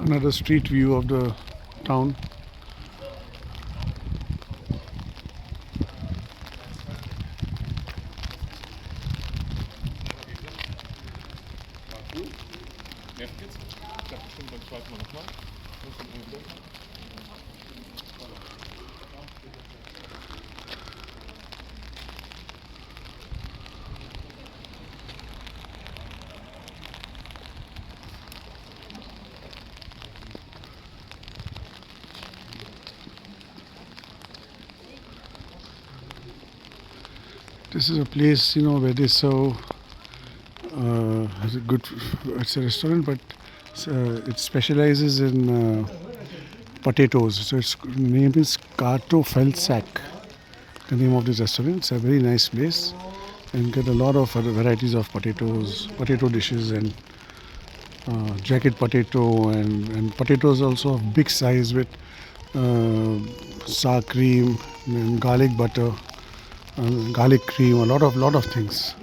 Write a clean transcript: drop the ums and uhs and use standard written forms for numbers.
Another street view of the town. This is a place, where they serve. Has a good. It's a restaurant, but it specializes in potatoes. So its name is Kato Feldsack. The name of this restaurant. It's a very nice place, and get a lot of other varieties of potatoes, potato dishes, and jacket potato, and potatoes also of big size with sour cream and garlic butter, garlic cream, a lot of things.